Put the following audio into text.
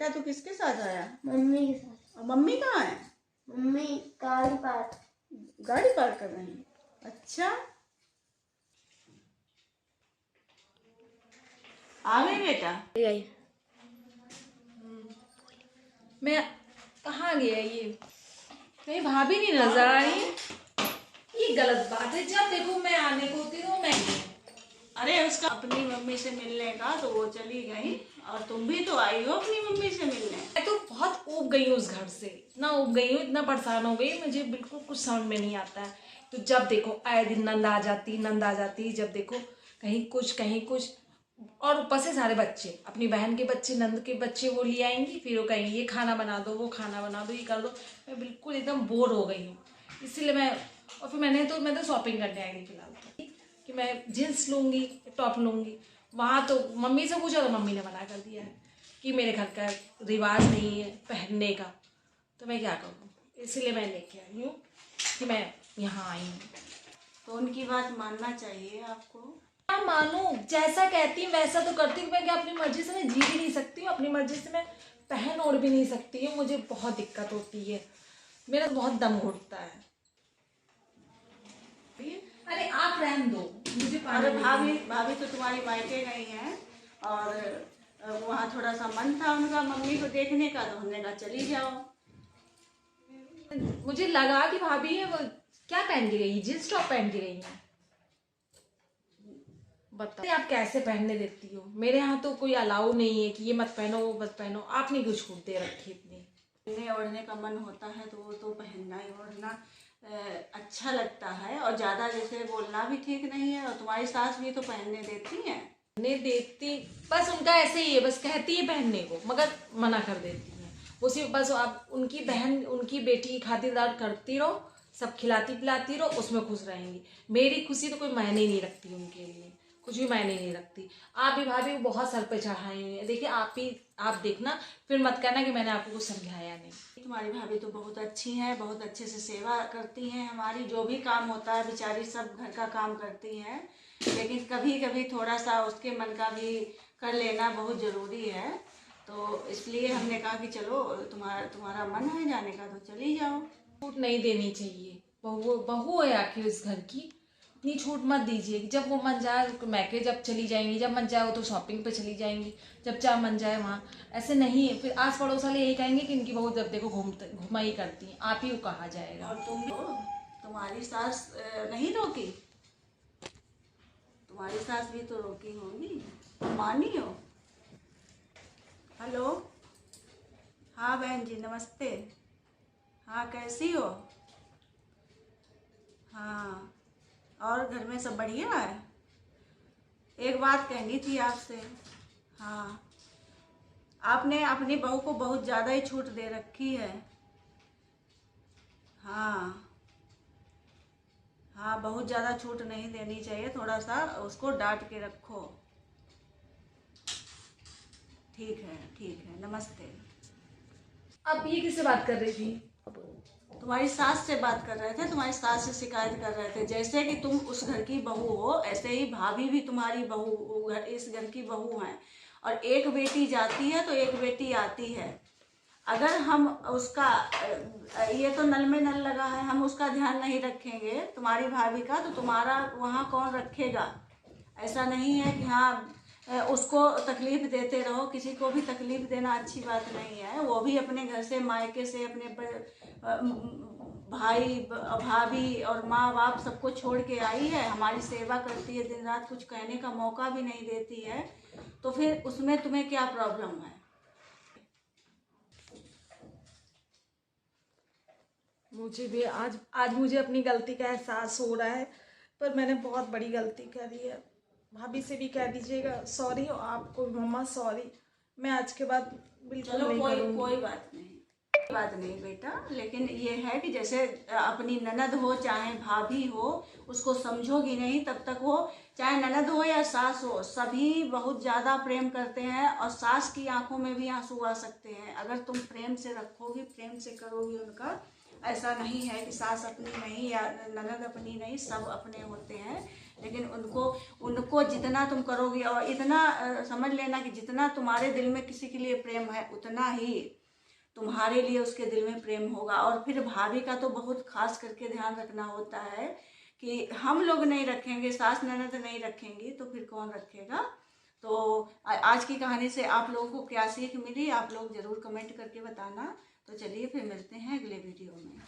बेटा तू किसके साथ आया? मम्मी के साथ। और मम्मी कहाँ है? मम्मी गाड़ी पार कर रही है। अच्छा, आ गई बेटा? गई। मैं कहाँ गया ये? कहीं भाभी नहीं नजर आ रही। ये गलत बात है, जब देखो मैं आने को होती हूँ मैं। अरे उसका अपनी मम्मी से मिलने का तो वो चली गई, और तुम भी तो आई हो अपनी मम्मी से मिलने। मैं तो बहुत ऊब गई हूँ उस घर से, इतना ऊब गई हूँ, इतना परेशान हो गई, मुझे बिल्कुल कुछ समझ में नहीं आता है। तो जब देखो आए दिन नंद आ जाती, जब देखो कहीं कुछ, और ऊपर से सारे बच्चे, अपनी बहन के बच्चे, नंद के बच्चे वो ले आएंगी, फिर वो कहेंगी ये खाना बना दो, वो खाना बना दो, ये कर दो। मैं बिल्कुल एकदम बोर हो गई हूँ, इसीलिए और फिर मैं तो शॉपिंग करने आई थी फिलहाल कि मैं जीन्स लूँगी, टॉप लूँगी। वहाँ तो मम्मी से पूछा तो मम्मी ने मना कर दिया है कि मेरे घर का रिवाज नहीं है पहनने का, तो मैं क्या करूँ, इसीलिए मैं लेके आई हूँ कि मैं यहाँ आई हूँ। तो उनकी बात मानना चाहिए आपको। क्या मानूं, जैसा कहती हूँ वैसा तो करती हूँ। मैं क्या अपनी मर्जी से मैं जी भी नहीं सकती हूँ, अपनी मर्जी से मैं पहन ओढ़ भी नहीं सकती हूँ, मुझे बहुत दिक्कत होती है, मेरा बहुत दम घुटता है। अरे आप रहने दो, मुझे अरे भाभी तो तुम्हारी मायके गई हैं, और वहाँ थोड़ा सा मन था उनका मम्मी को देखने का, तो हमने कहा चली जाओ। मुझे लगा कि भाभी है वो क्या पहन के गई, जींस टॉप पहन के गई है। बताइए आप कैसे पहनने देती हो? मेरे यहाँ तो कोई अलाउ नहीं है कि ये मत पहनो वो मत पहनो, आपने क्यों छूट दे रखी इतनी? पहनने ओढ़ने का मन होता है तो वो तो पहनना ही ओढ़ना अच्छा लगता है, और ज़्यादा जैसे बोलना भी ठीक नहीं है। और तुम्हारी सास भी तो पहनने देती हैं। पहनने देती, बस उनका ऐसे ही है, बस कहती है पहनने को मगर मना कर देती है। वो सिर्फ बस आप उनकी बहन उनकी बेटी की खातिरदार करती रहो, सब खिलाती पिलाती रहो, उसमें खुश रहेंगी। मेरी खुशी तो कोई मायने नहीं रखती उनके लिए, कुछ भी मायने नहीं रखती। आप भी भाभी बहुत सर पे चढ़ाए हुए हैं, देखिए आप देखना, फिर मत कहना कि मैंने आपको कुछ समझाया नहीं। तुम्हारी भाभी तो बहुत अच्छी हैं, बहुत अच्छे से सेवा करती हैं हमारी, जो भी काम होता है बेचारी सब घर का काम करती हैं, लेकिन कभी कभी थोड़ा सा उसके मन का भी कर लेना बहुत ज़रूरी है। तो इसलिए हमने कहा कि चलो तुम्हारा मन है जाने का तो चली जाओ। छूट नहीं देनी चाहिए, बहू है आखिर इस घर की, इतनी छूट मत दीजिए। जब वो मन जाए मैके जब चली जाएंगी, जब मन जाए वो तो शॉपिंग पे चली जाएंगी, जब चाहे मन जाए वहाँ। ऐसे नहीं है, फिर आस पड़ोस वाले यही कहेंगे कि इनकी बहू जब देखो घुमा ही करती है, आप ही को कहा जाएगा। और तुम्हारी सास नहीं रोकी? तुम्हारी सास भी तो रोकी होगी, मानी हो? हेलो, हाँ बहन जी नमस्ते। हाँ कैसी हो? हाँ, और घर में सब बढ़िया है? एक बात कहनी थी आपसे। हाँ, आपने अपनी बहू को बहुत ज़्यादा ही छूट दे रखी है। हाँ हाँ, बहुत ज़्यादा छूट नहीं देनी चाहिए, थोड़ा सा उसको डांट के रखो। ठीक है, नमस्ते। आप ये किससे बात कर रही थी? तुम्हारी सास से बात कर रहे थे, तुम्हारी सास से शिकायत कर रहे थे। जैसे कि तुम उस घर की बहू हो, ऐसे ही भाभी भी तुम्हारी बहू, इस घर की बहू हैं, और एक बेटी जाती है तो एक बेटी आती है। अगर हम उसका ये तो नल में नल लगा है, हम उसका ध्यान नहीं रखेंगे तुम्हारी भाभी का, तो तुम्हारा वहाँ कौन रखेगा? ऐसा नहीं है कि हाँ उसको तकलीफ देते रहो, किसी को भी तकलीफ देना अच्छी बात नहीं है। वो भी अपने घर से, मायके से, अपने भाई भाभी और माँ बाप सबको छोड़ के आई है, हमारी सेवा करती है दिन रात, कुछ कहने का मौका भी नहीं देती है, तो फिर उसमें तुम्हें क्या प्रॉब्लम है? मुझे भी आज मुझे अपनी गलती का एहसास हो रहा है, पर मैंने बहुत बड़ी गलती करी है। भाभी से भी कह दीजिएगा सॉरी, आपको मम्मा सॉरी, मैं आज के बाद बिल्कुल नहीं करूँगी। कोई बात नहीं बेटा, लेकिन ये है कि जैसे अपनी ननद हो चाहे भाभी हो, उसको समझोगी नहीं तब तक वो, चाहे ननद हो या सास हो, सभी बहुत ज़्यादा प्रेम करते हैं, और सास की आंखों में भी आंसू आ सकते हैं। अगर तुम प्रेम से रखोगी, प्रेम से करोगी उनका, ऐसा नहीं है कि सास अपनी नहीं या ननद अपनी नहीं, सब अपने होते हैं। लेकिन उनको जितना तुम करोगे, और इतना समझ लेना कि जितना तुम्हारे दिल में किसी के लिए प्रेम है उतना ही तुम्हारे लिए उसके दिल में प्रेम होगा। और फिर भाभी का तो बहुत खास करके ध्यान रखना होता है कि हम लोग नहीं रखेंगे, सास ननद नहीं रखेंगी तो फिर कौन रखेगा। तो आज की कहानी से आप लोगों को क्या सीख मिली, आप लोग ज़रूर कमेंट करके बताना। तो चलिए फिर मिलते हैं अगले वीडियो में।